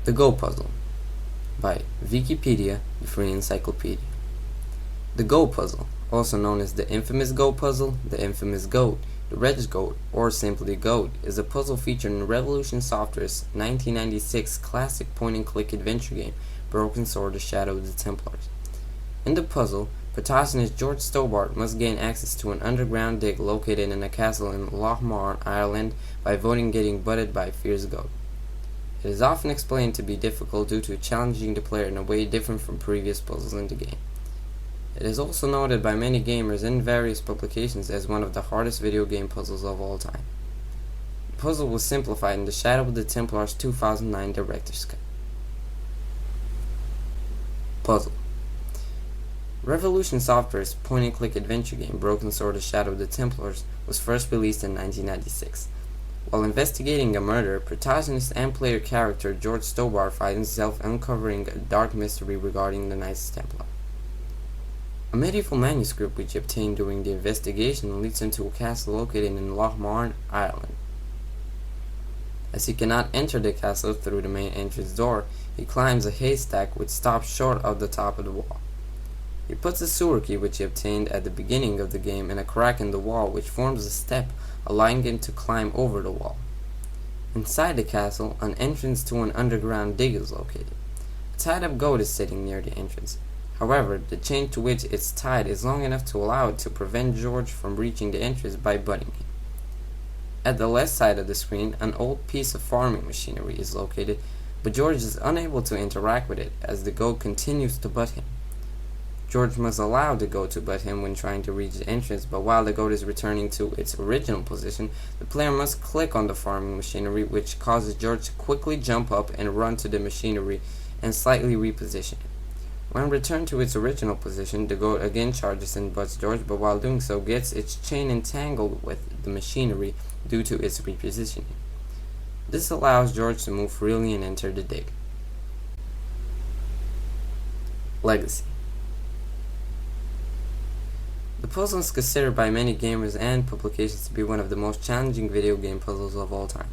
The Go Puzzle by Wikipedia, the free encyclopedia. The Go Puzzle, also known as the infamous Go Puzzle, the infamous Goat, the Reg Goat, or simply Goat, is a puzzle featured in Revolution Software's 1996 classic point-and-click adventure game, Broken Sword: The Shadow of the Templars. In the puzzle, protagonist George Stobart must gain access to an underground dig located in a castle in Lochmar, Ireland, by avoiding getting butted by a fierce goat. It is often explained to be difficult due to challenging the player in a way different from previous puzzles in the game. It is also noted by many gamers in various publications as one of the hardest video game puzzles of all time. The puzzle was simplified in The Shadow of the Templars 2009 Director's Cut. Puzzle. Revolution Software's point-and-click adventure game Broken Sword: The Shadow of the Templars was first released in 1996. While investigating a murder, protagonist and player character George Stobart finds himself uncovering a dark mystery regarding the Knights Templar. A medieval manuscript which he obtained during the investigation leads him to a castle located in Lochmar, Ireland. As he cannot enter the castle through the main entrance door, he climbs a haystack which stops short of the top of the wall. He puts a sewer key which he obtained at the beginning of the game in a crack in the wall which forms a step, allowing him to climb over the wall. Inside the castle, an entrance to an underground dig is located. A tied-up goat is sitting near the entrance. However, the chain to which it's tied is long enough to allow it to prevent George from reaching the entrance by butting him. At the left side of the screen, an old piece of farming machinery is located, but George is unable to interact with it as the goat continues to butt him. George must allow the goat to butt him when trying to reach the entrance, but while the goat is returning to its original position, the player must click on the farming machinery, which causes George to quickly jump up and run to the machinery and slightly reposition it. When returned to its original position, the goat again charges and butts George, but while doing so gets its chain entangled with the machinery due to its repositioning. This allows George to move freely and enter the dig. Legacy. The puzzle is considered by many gamers and publications to be one of the most challenging video game puzzles of all time.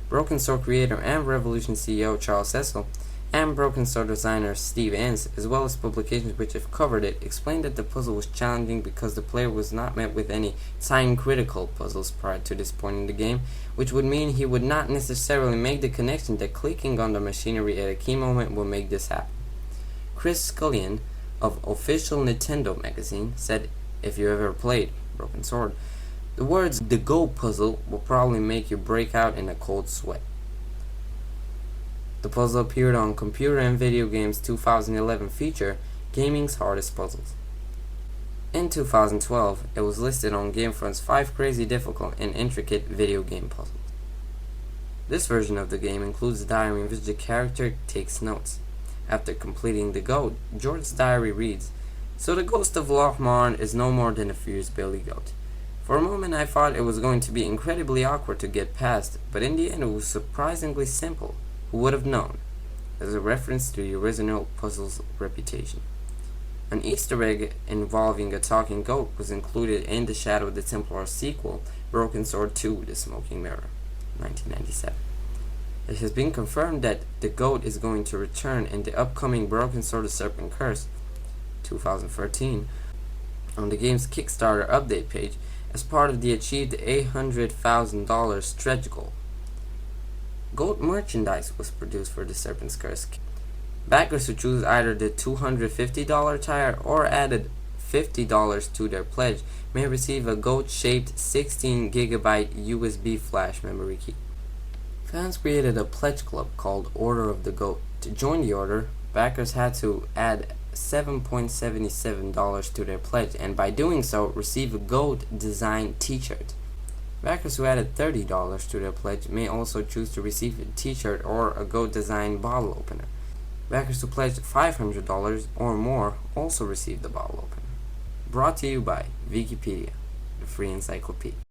Broken Sword creator and Revolution CEO Charles Cecil and Broken Sword designer Steve Enns, as well as publications which have covered it, explained that the puzzle was challenging because the player was not met with any time-critical puzzles prior to this point in the game, which would mean he would not necessarily make the connection that clicking on the machinery at a key moment will make this happen. Chris Scullion of Official Nintendo magazine said, "If you ever played Broken Sword, the words 'The Go Puzzle' will probably make you break out in a cold sweat." The puzzle appeared on Computer and Video Games 2011 feature, Gaming's Hardest Puzzles. In 2012, it was listed on GameFront's 5 crazy difficult and intricate video game puzzles. This version of the game includes a diary in which the character takes notes. After completing the goat, George's diary reads, "So the ghost of Lochmar is no more than a fierce billy goat. For a moment I thought it was going to be incredibly awkward to get past, but in the end it was surprisingly simple. Who would have known?" As a reference to the original puzzle's reputation. An Easter egg involving a talking goat was included in the Shadow of the Templars sequel, Broken Sword 2: The Smoking Mirror, 1997. It has been confirmed that the goat is going to return in the upcoming Broken Sword: The Serpent Curse, 2013, on the game's Kickstarter update page as part of the achieved $800,000 stretch goal. Goat merchandise was produced for the Serpent's Curse. Backers who choose either the $250 tier or added $50 to their pledge may receive a goat-shaped 16GB USB flash memory key. Fans created a pledge club called Order of the Goat. To join the order, backers had to add $7.77 to their pledge, and by doing so, receive a goat design t-shirt. Backers who added $30 to their pledge may also choose to receive a t-shirt or a goat design bottle opener. Backers who pledged $500 or more also received the bottle opener. Brought to you by Wikipedia, the free encyclopedia.